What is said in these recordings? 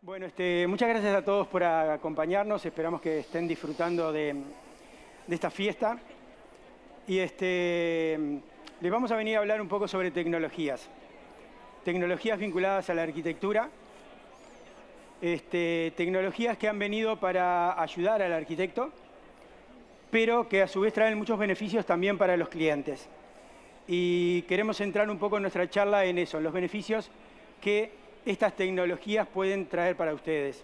Bueno, muchas gracias a todos por acompañarnos. Esperamos que estén disfrutando de esta fiesta. Y les vamos a venir a hablar un poco sobre tecnologías. Tecnologías vinculadas a la arquitectura. Tecnologías que han venido para ayudar al arquitecto, pero que a su vez traen muchos beneficios también para los clientes. Y queremos centrar un poco en nuestra charla en eso, en los beneficios que estas tecnologías pueden traer para ustedes.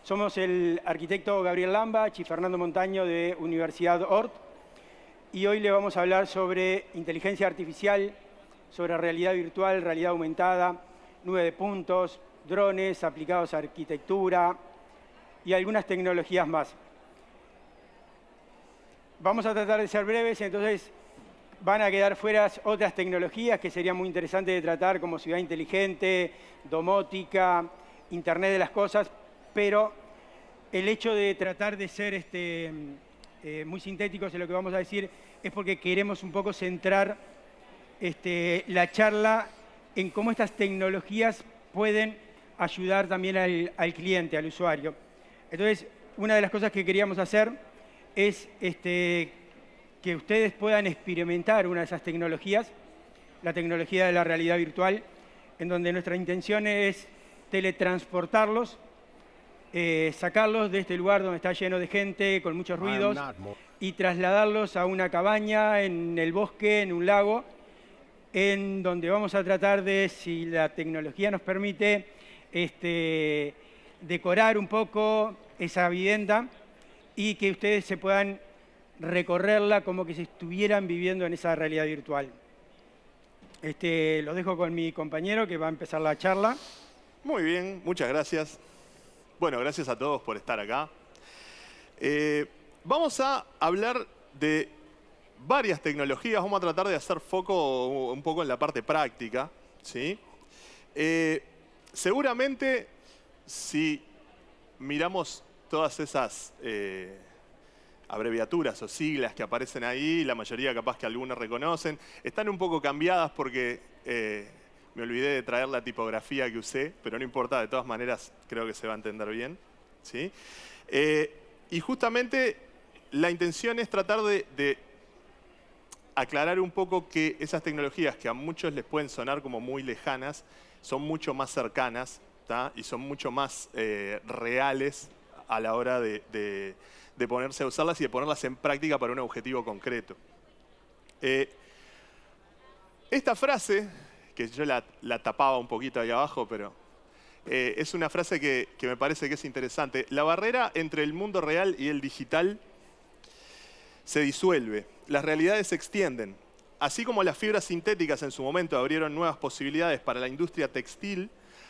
Somos el arquitecto Gabriel Lambach y Fernando Montaño de Universidad Ort, y hoy le vamos a hablar sobre inteligencia artificial, sobre realidad virtual, realidad aumentada, nube de puntos, drones aplicados a arquitectura y algunas tecnologías más. Vamos a tratar de ser breves, entonces van a quedar fuera otras tecnologías que serían muy interesantes de tratar, como ciudad inteligente, domótica, Internet de las cosas, pero el hecho de tratar de ser muy sintéticos en lo que vamos a decir es porque queremos un poco centrar la charla en cómo estas tecnologías pueden ayudar también al cliente, al usuario. Entonces, una de las cosas que queríamos hacer es que ustedes puedan experimentar una de esas tecnologías, la tecnología de la realidad virtual, en donde nuestra intención es teletransportarlos, sacarlos de este lugar donde está lleno de gente, con muchos ruidos, y trasladarlos a una cabaña, en el bosque, en un lago, en donde vamos a tratar de, si la tecnología nos permite, decorar un poco esa vivienda y que ustedes se puedan recorrerla como que se estuvieran viviendo en esa realidad virtual. Los dejo con mi compañero que va a empezar la charla. Muy bien, muchas gracias. Bueno, gracias a todos por estar acá. Vamos a hablar de varias tecnologías. Vamos a tratar de hacer foco un poco en la parte práctica, ¿sí? Seguramente, si miramos todas esas abreviaturas o siglas que aparecen ahí, la mayoría capaz que algunos reconocen, están un poco cambiadas porque me olvidé de traer la tipografía que usé, pero no importa, de todas maneras creo que se va a entender bien, ¿sí? Y justamente la intención es tratar de aclarar un poco que esas tecnologías que a muchos les pueden sonar como muy lejanas, son mucho más cercanas, ¿tá? Y son mucho más reales a la hora de ponerse a usarlas y de ponerlas en práctica para un objetivo concreto. Esta frase, que yo la tapaba un poquito ahí abajo, pero es una frase que me parece que es interesante. La barrera entre el mundo real y el digital se disuelve, las realidades se extienden. Así como las fibras sintéticas en su momento abrieron nuevas posibilidades para la industria textil,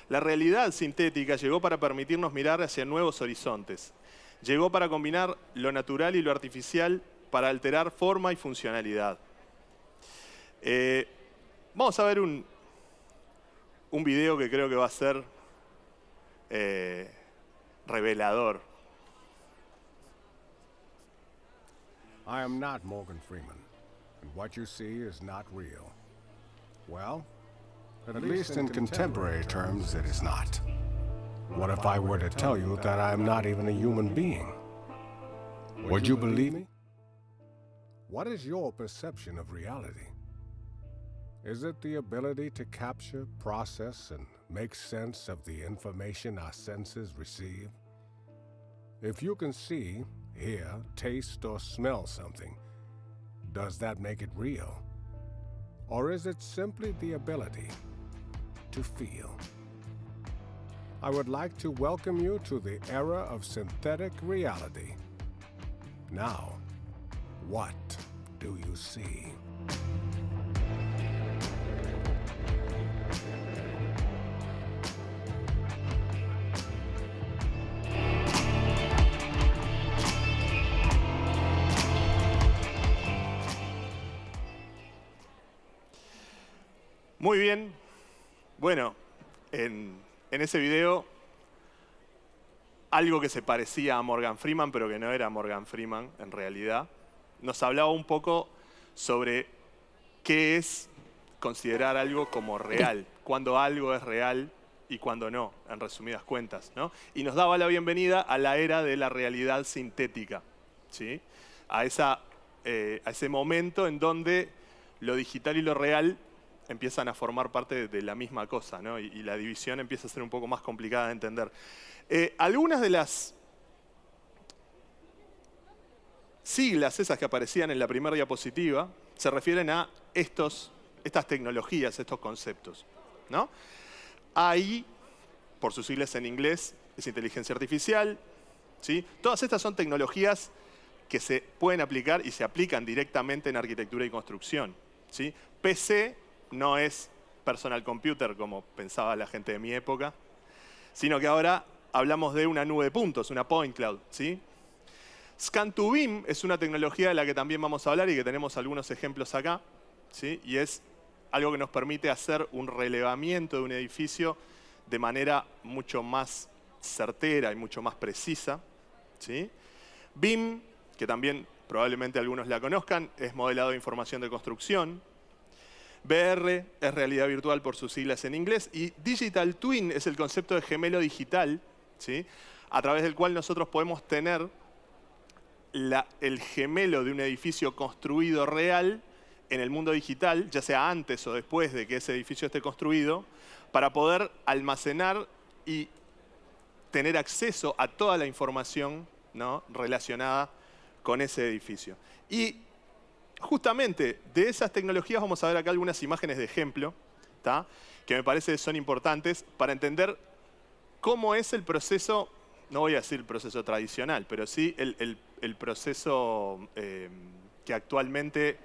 la realidad sintética llegó para permitirnos mirar hacia nuevos horizontes. Llegó para combinar lo natural y lo artificial para alterar forma y funcionalidad. Vamos a ver un video que creo que va a ser revelador. I am not Morgan Freeman, and what you see is not real. Well, at least in contemporary terms, it is not. What if I were to tell you that I am not even a human being? Would you believe me? What is your perception of reality? Is it the ability to capture, process, and make sense of the information our senses receive? If you can see, hear, taste, or smell something, does that make it real? Or is it simply the ability to feel? I would like to welcome you to the era of synthetic reality. Now, what do you see? Muy bien. Bueno, en ese video, algo que se parecía a Morgan Freeman, pero que no era Morgan Freeman en realidad, nos hablaba un poco sobre qué es considerar algo como real, cuando algo es real y cuándo no, en resumidas cuentas, ¿no? Y nos daba la bienvenida a la era de la realidad sintética, ¿sí? A ese momento en donde lo digital y lo real empiezan a formar parte de la misma cosa, ¿no? Y la división empieza a ser un poco más complicada de entender. Algunas de las siglas esas que aparecían en la primera diapositiva se refieren a estas tecnologías, estos conceptos, ¿no? AI, por sus siglas en inglés, es inteligencia artificial, ¿sí? Todas estas son tecnologías que se pueden aplicar y se aplican directamente en arquitectura y construcción, ¿sí? PC no es personal computer, como pensaba la gente de mi época, sino que ahora hablamos de una nube de puntos, una point cloud, ¿sí? Scan2BIM es una tecnología de la que también vamos a hablar y que tenemos algunos ejemplos acá, ¿sí? Y es algo que nos permite hacer un relevamiento de un edificio de manera mucho más certera y mucho más precisa, ¿sí? BIM, que también probablemente algunos la conozcan, es modelado de información de construcción. VR es realidad virtual por sus siglas en inglés. Y Digital Twin es el concepto de gemelo digital, ¿sí? A través del cual nosotros podemos tener el gemelo de un edificio construido real en el mundo digital, ya sea antes o después de que ese edificio esté construido, para poder almacenar y tener acceso a toda la información, ¿no?, relacionada con ese edificio. Y justamente de esas tecnologías vamos a ver acá algunas imágenes de ejemplo, ¿tá?, que me parece que son importantes para entender cómo es el proceso, no voy a decir el proceso tradicional, pero sí el proceso que actualmente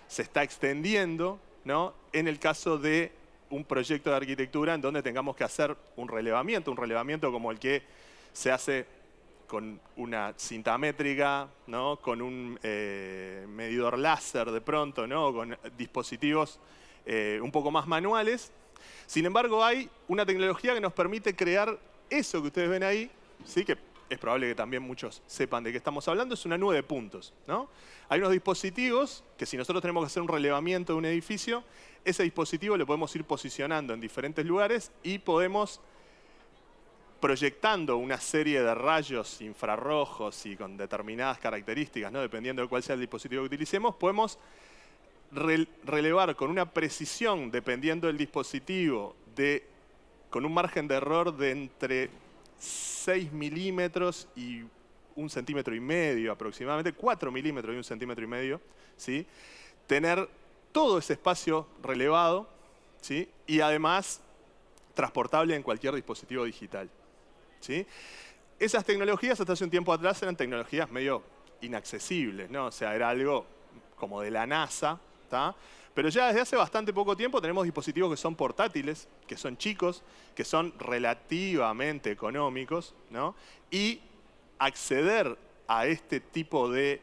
se está extendiendo, ¿no?, en el caso de un proyecto de arquitectura en donde tengamos que hacer un relevamiento como el que se hace con una cinta métrica, ¿no?, con un medidor láser de pronto, ¿no?, con dispositivos un poco más manuales. Sin embargo, hay una tecnología que nos permite crear eso que ustedes ven ahí, ¿sí?, que es probable que también muchos sepan de qué estamos hablando, es una nube de puntos, ¿no? Hay unos dispositivos que si nosotros tenemos que hacer un relevamiento de un edificio, ese dispositivo lo podemos ir posicionando en diferentes lugares y podemos, proyectando una serie de rayos infrarrojos y con determinadas características, ¿no?, dependiendo de cuál sea el dispositivo que utilicemos, podemos relevar con una precisión, dependiendo del dispositivo, con un margen de error de entre 6 milímetros y 1,5 centímetros aproximadamente, 4 milímetros y 1,5 centímetros, ¿sí?, tener todo ese espacio relevado, ¿sí?, y además transportable en cualquier dispositivo digital, ¿sí? Esas tecnologías hasta hace un tiempo atrás eran tecnologías medio inaccesibles, ¿no? O sea, era algo como de la NASA, ¿tá? Pero ya desde hace bastante poco tiempo tenemos dispositivos que son portátiles, que son chicos, que son relativamente económicos, ¿no? Y acceder a este tipo de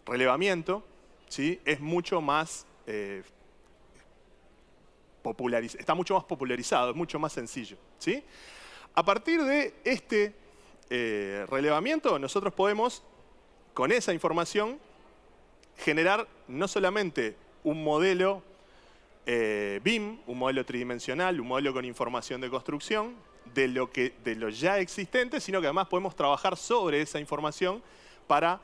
relevamiento, ¿sí?, es mucho más está mucho más popularizado, es mucho más sencillo, ¿sí? A partir de este relevamiento, nosotros podemos, con esa información, generar no solamente un modelo BIM, un modelo tridimensional, un modelo con información de construcción, de lo ya existente, sino que además podemos trabajar sobre esa información para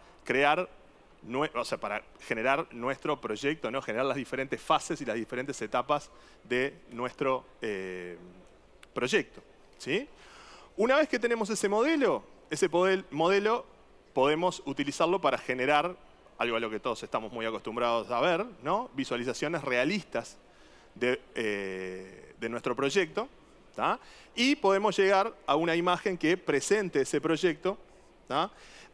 para generar nuestro proyecto, ¿no?, generar las diferentes fases y las diferentes etapas de nuestro proyecto, ¿sí? Una vez que tenemos ese modelo podemos utilizarlo para generar algo a lo que todos estamos muy acostumbrados a ver, ¿no?, visualizaciones realistas de nuestro proyecto, ¿tá?, y podemos llegar a una imagen que presente ese proyecto, ¿tá?,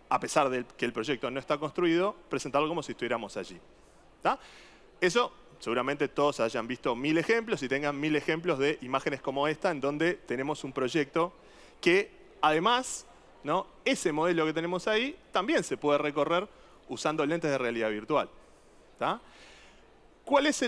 a pesar de que el proyecto no está construido, presentarlo como si estuviéramos allí, ¿tá? Eso seguramente todos hayan visto 1000 ejemplos y tengan 1000 ejemplos de imágenes como esta, en donde tenemos un proyecto que además, ¿no?, ese modelo que tenemos ahí también se puede recorrer usando lentes de realidad virtual, ¿tá? ¿Cuál es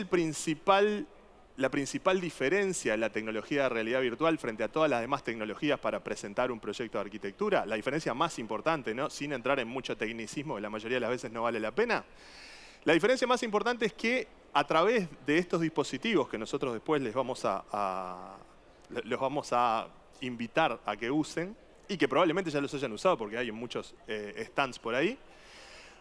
la principal diferencia de la tecnología de realidad virtual frente a todas las demás tecnologías para presentar un proyecto de arquitectura? La diferencia más importante, ¿no?, sin entrar en mucho tecnicismo, que la mayoría de las veces no vale la pena. La diferencia más importante es que a través de estos dispositivos que nosotros después les vamos los vamos a invitar a que usen, y que probablemente ya los hayan usado porque hay en muchos stands por ahí,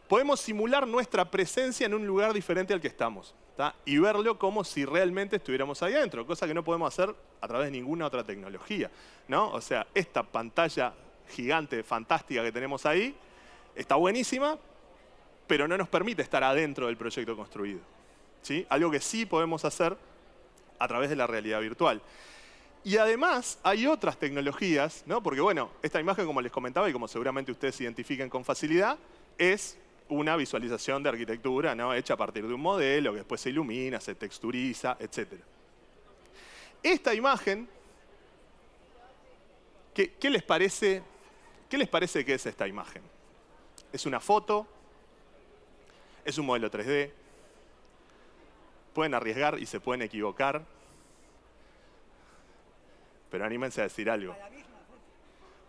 podemos simular nuestra presencia en un lugar diferente al que estamos, ¿tá? Y verlo como si realmente estuviéramos ahí adentro, cosa que no podemos hacer a través de ninguna otra tecnología, ¿no? O sea, esta pantalla gigante, fantástica que tenemos ahí, está buenísima, pero no nos permite estar adentro del proyecto construido, ¿sí? Algo que sí podemos hacer a través de la realidad virtual. Y además hay otras tecnologías, ¿no? Porque bueno, esta imagen, como les comentaba y como seguramente ustedes identifiquen con facilidad, es una visualización de arquitectura, ¿no? Hecha a partir de un modelo que después se ilumina, se texturiza, etc. Esta imagen, ¿qué les parece que es esta imagen? ¿Es una foto? ¿Es un modelo 3D? Pueden arriesgar y se pueden equivocar. Pero anímense a decir algo.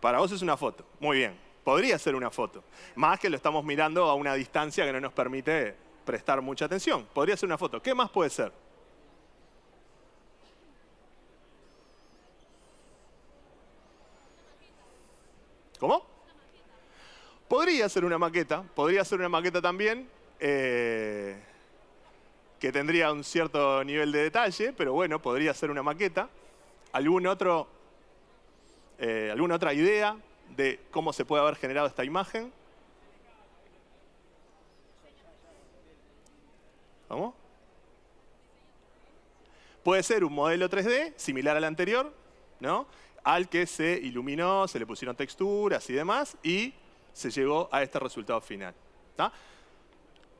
Para vos es una foto. Muy bien. Podría ser una foto. Más que lo estamos mirando a una distancia que no nos permite prestar mucha atención. Podría ser una foto. ¿Qué más puede ser? ¿Cómo? Podría ser una maqueta. Podría ser una maqueta también. Que tendría un cierto nivel de detalle. Pero bueno, podría ser una maqueta. ¿Alguna otra idea de cómo se puede haber generado esta imagen? ¿Cómo? Puede ser un modelo 3D similar al anterior, ¿no? Al que se iluminó, se le pusieron texturas y demás, y se llegó a este resultado final, ¿tá?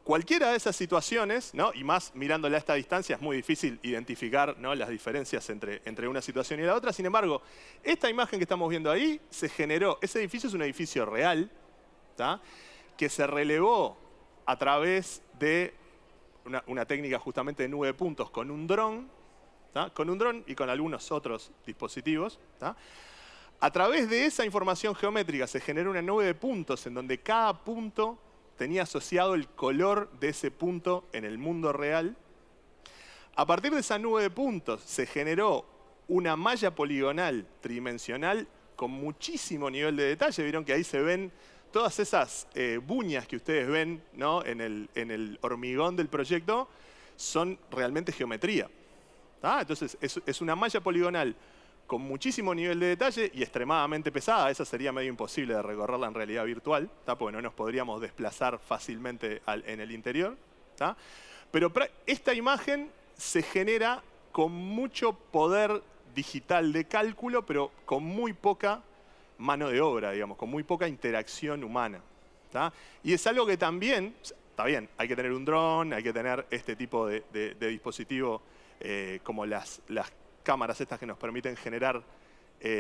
Cualquiera de esas situaciones, ¿no? Y más mirándole a esta distancia, es muy difícil identificar, ¿no? Las diferencias entre una situación y la otra. Sin embargo, esta imagen que estamos viendo ahí se generó. Ese edificio es un edificio real, ¿tá? Que se relevó a través de una técnica justamente de nube de puntos con un dron, ¿tá? Con un dron y con algunos otros dispositivos, ¿tá? A través de esa información geométrica se generó una nube de puntos en donde cada punto tenía asociado el color de ese punto en el mundo real. A partir de esa nube de puntos se generó una malla poligonal tridimensional con muchísimo nivel de detalle. Vieron que ahí se ven todas esas buñas que ustedes ven, ¿no? en el hormigón del proyecto, son realmente geometría, ¿tá? Entonces es una malla poligonal con muchísimo nivel de detalle y extremadamente pesada. Esa sería medio imposible de recorrerla en realidad virtual, ¿tá? Porque no nos podríamos desplazar fácilmente en el interior, ¿tá? Pero esta imagen se genera con mucho poder digital de cálculo, pero con muy poca mano de obra, digamos, con muy poca interacción humana, ¿tá? Y es algo que también, está bien, hay que tener un dron, hay que tener este tipo de dispositivo como las cámaras estas que nos permiten generar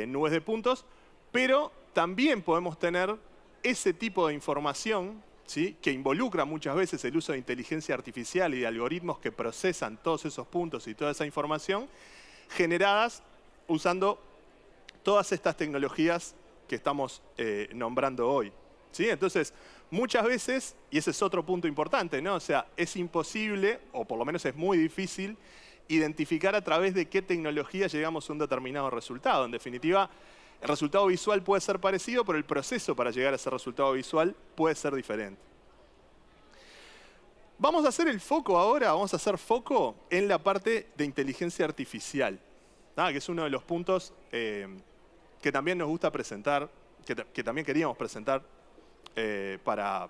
nubes de puntos, pero también podemos tener ese tipo de información, ¿sí? Que involucra muchas veces el uso de inteligencia artificial y de algoritmos que procesan todos esos puntos y toda esa información, generadas usando todas estas tecnologías que estamos nombrando hoy, ¿sí? Entonces, muchas veces, y ese es otro punto importante, ¿no? O sea, es imposible, o por lo menos es muy difícil, identificar a través de qué tecnología llegamos a un determinado resultado. En definitiva, el resultado visual puede ser parecido, pero el proceso para llegar a ese resultado visual puede ser diferente. Vamos a hacer el foco ahora, vamos a hacer foco en la parte de inteligencia artificial, ¿tá? Que es uno de los puntos que también nos gusta presentar, que también queríamos presentar para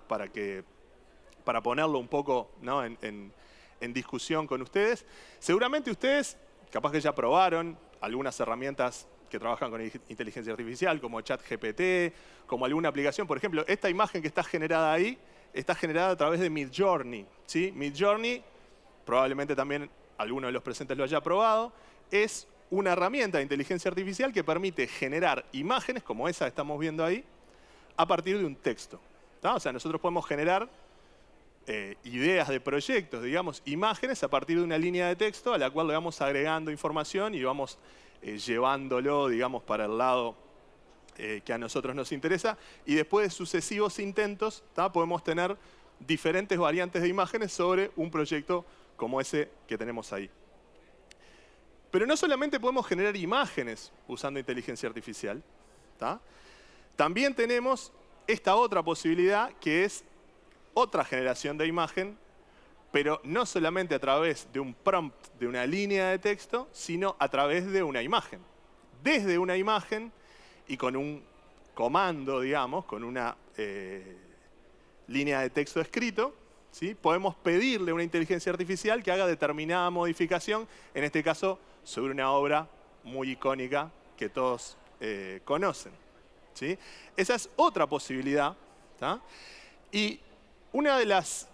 ponerlo un poco, ¿no? en discusión con ustedes. Seguramente ustedes, capaz que ya probaron algunas herramientas que trabajan con inteligencia artificial, como ChatGPT, como alguna aplicación. Por ejemplo, esta imagen que está generada ahí, está generada a través de Midjourney, ¿sí? Midjourney, probablemente también alguno de los presentes lo haya probado, es una herramienta de inteligencia artificial que permite generar imágenes, como esa que estamos viendo ahí, a partir de un texto, ¿tá? O sea, nosotros podemos generar ideas de proyectos, digamos, imágenes a partir de una línea de texto a la cual le vamos agregando información y vamos llevándolo, digamos, para el lado que a nosotros nos interesa. Y después de sucesivos intentos, ¿tá? Podemos tener diferentes variantes de imágenes sobre un proyecto como ese que tenemos ahí. Pero no solamente podemos generar imágenes usando inteligencia artificial, ¿tá? También tenemos esta otra posibilidad que es otra generación de imagen, pero no solamente a través de un prompt, de una línea de texto, sino a través de una imagen. Desde una imagen y con un comando, digamos, con una línea de texto escrito, ¿sí? Podemos pedirle a una inteligencia artificial que haga determinada modificación, en este caso sobre una obra muy icónica que todos conocen, ¿sí? Esa es otra posibilidad, ¿tá? Y una de las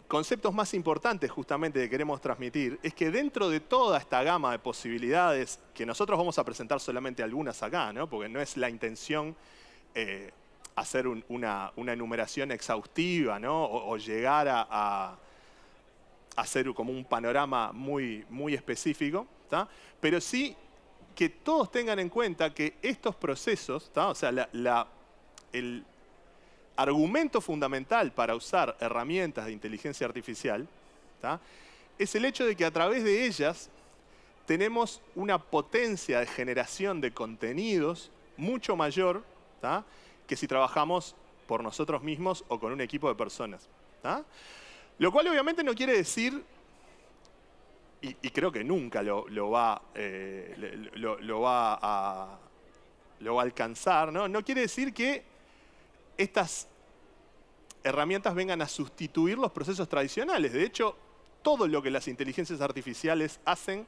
conceptos más importantes justamente que queremos transmitir es que dentro de toda esta gama de posibilidades, que nosotros vamos a presentar solamente algunas acá, ¿no? Porque no es la intención hacer una enumeración exhaustiva, ¿no? O llegar a hacer como un panorama muy específico, ¿tá? Pero sí que todos tengan en cuenta que estos procesos, ¿tá? O sea, el argumento fundamental para usar herramientas de inteligencia artificial, ¿tá? Es el hecho de que a través de ellas tenemos una potencia de generación de contenidos mucho mayor, ¿tá? Que si trabajamos por nosotros mismos o con un equipo de personas, ¿tá? Lo cual obviamente no quiere decir, y creo que nunca lo va a alcanzar, ¿no? No quiere decir que estas herramientas vengan a sustituir los procesos tradicionales. De hecho, todo lo que las inteligencias artificiales hacen,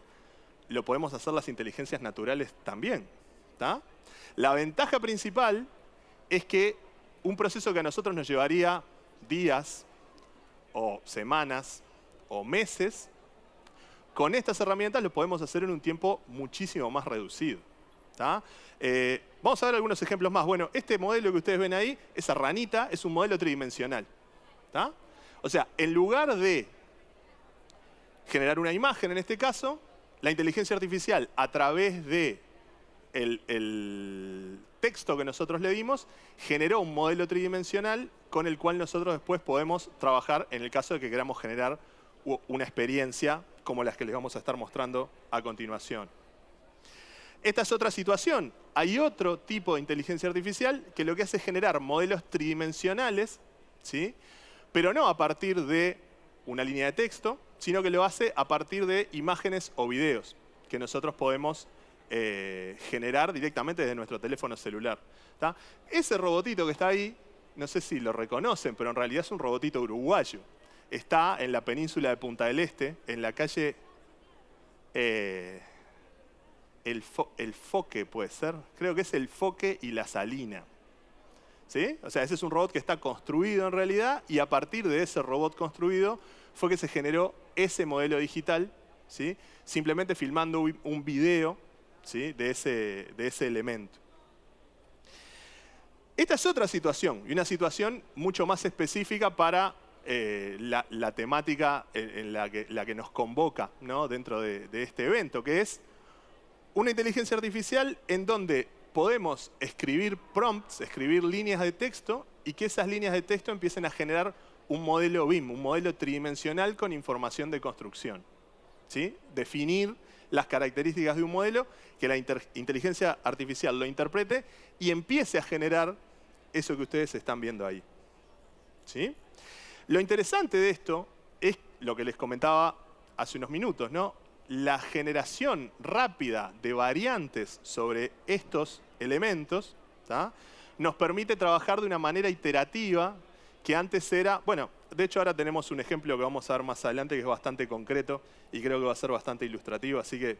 lo podemos hacer las inteligencias naturales también, ¿tá? La ventaja principal es que un proceso que a nosotros nos llevaría días, o semanas, o meses, con estas herramientas lo podemos hacer en un tiempo muchísimo más reducido, ¿tá? Vamos a ver algunos ejemplos más. Bueno, este modelo que ustedes ven ahí, esa ranita, es un modelo tridimensional, ¿tá? O sea, en lugar de generar una imagen en este caso, la inteligencia artificial, a través de el texto que nosotros le dimos, generó un modelo tridimensional con el cual nosotros después podemos trabajar en el caso de que queramos generar una experiencia como las que les vamos a estar mostrando a continuación. Esta es otra situación. Hay otro tipo de inteligencia artificial que lo que hace es generar modelos tridimensionales, ¿sí? Pero no a partir de una línea de texto, sino que lo hace a partir de imágenes o videos que nosotros podemos generar directamente desde nuestro teléfono celular, ¿tá? Ese robotito que está ahí, no sé si lo reconocen, pero en realidad es un robotito uruguayo. Está en la península de Punta del Este, en la calle El Foque, puede ser. Creo que es El Foque y La Salina, ¿sí? O sea, ese es un robot que está construido en realidad, y a partir de ese robot construido fue que se generó ese modelo digital, ¿sí? Simplemente filmando un video, ¿sí? de ese elemento. Esta es otra situación, y una situación mucho más específica para la temática en la que nos convoca, ¿no? Dentro de este evento, que es una inteligencia artificial en donde podemos escribir prompts, escribir líneas de texto, y que esas líneas de texto empiecen a generar un modelo BIM, un modelo tridimensional con información de construcción, ¿sí? Definir las características de un modelo, que la inteligencia artificial lo interprete y empiece a generar eso que ustedes están viendo ahí, ¿sí? Lo interesante de esto es lo que les comentaba hace unos minutos, ¿no? La generación rápida de variantes sobre estos elementos, ¿tá? Nos permite trabajar de una manera iterativa que antes era... Bueno, de hecho ahora tenemos un ejemplo que vamos a ver más adelante que es bastante concreto y creo que va a ser bastante ilustrativo, así que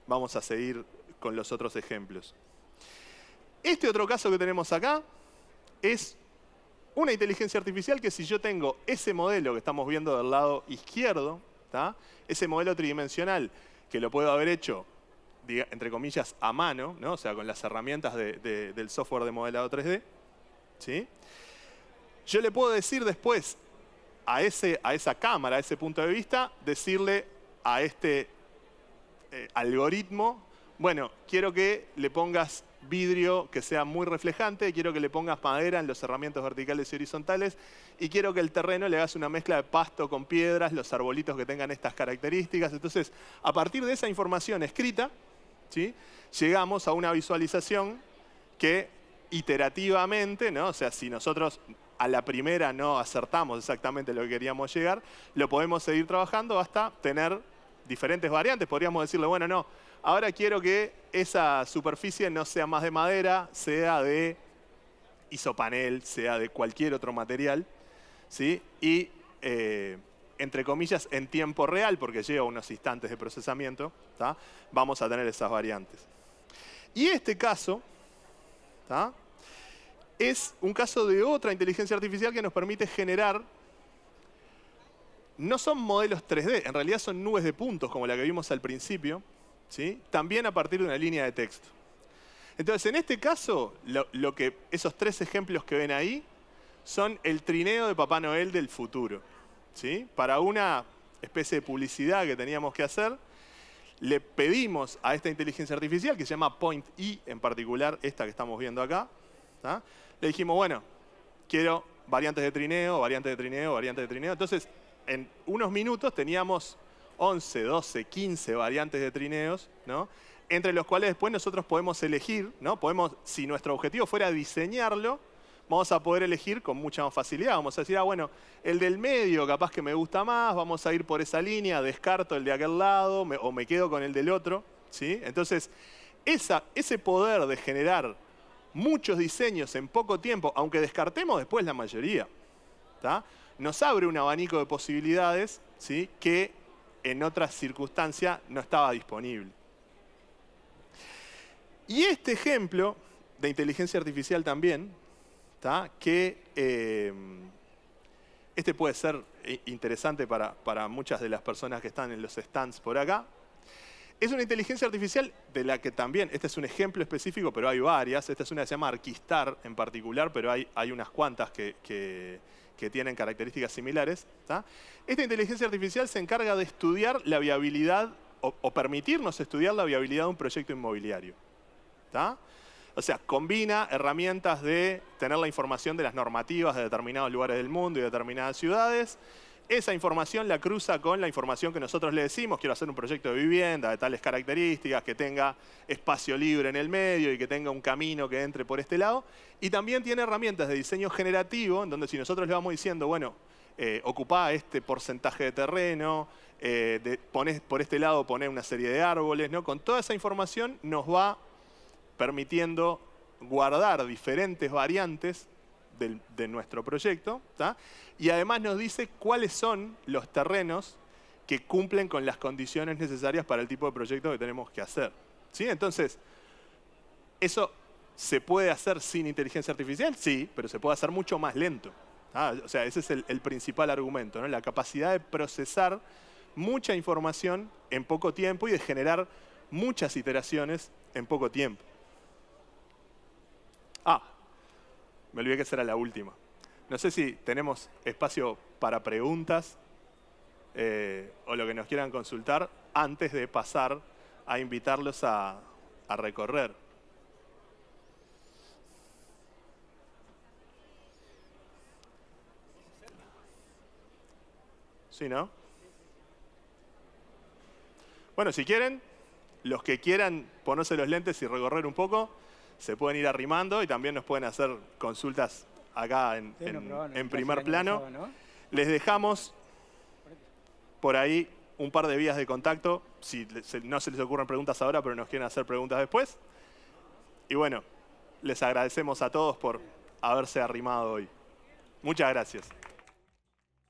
vamos a seguir con los otros ejemplos. Este otro caso que tenemos acá es una inteligencia artificial que, si yo tengo ese modelo que estamos viendo del lado izquierdo, ¿tá? Ese modelo tridimensional que lo puedo haber hecho, entre comillas, a mano, ¿no? O sea, con las herramientas del software de modelado 3D, ¿sí? Yo le puedo decir después a esa cámara, a ese punto de vista, decirle a este algoritmo, bueno, quiero que le pongas vidrio que sea muy reflejante, quiero que le pongas madera en los cerramientos verticales y horizontales y quiero que el terreno le hagas una mezcla de pasto con piedras, los arbolitos que tengan estas características. Entonces, a partir de esa información escrita, ¿sí?, llegamos a una visualización que iterativamente, ¿no? O sea, si nosotros a la primera no acertamos exactamente lo que queríamos llegar, lo podemos seguir trabajando hasta tener diferentes variantes. Podríamos decirle, bueno, no, ahora quiero que esa superficie no sea más de madera, sea de isopanel, sea de cualquier otro material, ¿sí? Y, entre comillas, en tiempo real, porque lleva unos instantes de procesamiento, ¿tá?, vamos a tener esas variantes. Y este caso, ¿tá?, es un caso de otra inteligencia artificial que nos permite generar, no son modelos 3D, en realidad son nubes de puntos, como la que vimos al principio, ¿sí?, también a partir de una línea de texto. Entonces, en este caso, esos 3 ejemplos que ven ahí son el trineo de Papá Noel del futuro, ¿sí? Para una especie de publicidad que teníamos que hacer, le pedimos a esta inteligencia artificial, que se llama Point-E, en particular esta que estamos viendo acá, ¿tá?, le dijimos, bueno, quiero variantes de trineo, variantes de trineo, variantes de trineo. Entonces, en unos minutos teníamos 11, 12, 15 variantes de trineos, ¿no?, entre los cuales después nosotros podemos elegir, ¿no? Si nuestro objetivo fuera diseñarlo, vamos a poder elegir con mucha más facilidad. Vamos a decir, bueno, el del medio capaz que me gusta más, vamos a ir por esa línea, descarto el de aquel lado o me quedo con el del otro, ¿sí? Entonces, ese poder de generar muchos diseños en poco tiempo, aunque descartemos después la mayoría, ¿tá?, nos abre un abanico de posibilidades, ¿sí?, que en otras circunstancias no estaba disponible. Y este ejemplo de inteligencia artificial también, ¿tá?, que este puede ser interesante para muchas de las personas que están en los stands por acá. Es una inteligencia artificial de la que también, este es un ejemplo específico, pero hay varias. Esta es una que se llama Arquistar en particular, pero hay unas cuantas que tienen características similares, ¿tá? Esta inteligencia artificial se encarga de estudiar la viabilidad o permitirnos estudiar la viabilidad de un proyecto inmobiliario, ¿tá? O sea, combina herramientas de tener la información de las normativas de determinados lugares del mundo y determinadas ciudades. Esa información la cruza con la información que nosotros le decimos, quiero hacer un proyecto de vivienda de tales características, que tenga espacio libre en el medio y que tenga un camino que entre por este lado. Y también tiene herramientas de diseño generativo, en donde si nosotros le vamos diciendo, bueno, ocupá este porcentaje de terreno, ponés por este lado, poné una serie de árboles, ¿no? Con toda esa información nos va permitiendo guardar diferentes variantes de nuestro proyecto, ¿tá? Y además nos dice cuáles son los terrenos que cumplen con las condiciones necesarias para el tipo de proyecto que tenemos que hacer, ¿sí? Entonces, ¿eso se puede hacer sin inteligencia artificial? Sí, pero se puede hacer mucho más lento, ¿tá? O sea, ese es el principal argumento, ¿no? La capacidad de procesar mucha información en poco tiempo y de generar muchas iteraciones en poco tiempo. Me olvidé que esa era la última. No sé si tenemos espacio para preguntas o lo que nos quieran consultar antes de pasar a invitarlos a recorrer. ¿Sí, no? Bueno, si quieren, los que quieran ponerse los lentes y recorrer un poco, se pueden ir arrimando y también nos pueden hacer consultas acá en primer plano. Les dejamos por ahí un par de vías de contacto, si no se les ocurren preguntas ahora, pero nos quieren hacer preguntas después. Y bueno, les agradecemos a todos por haberse arrimado hoy. Muchas gracias.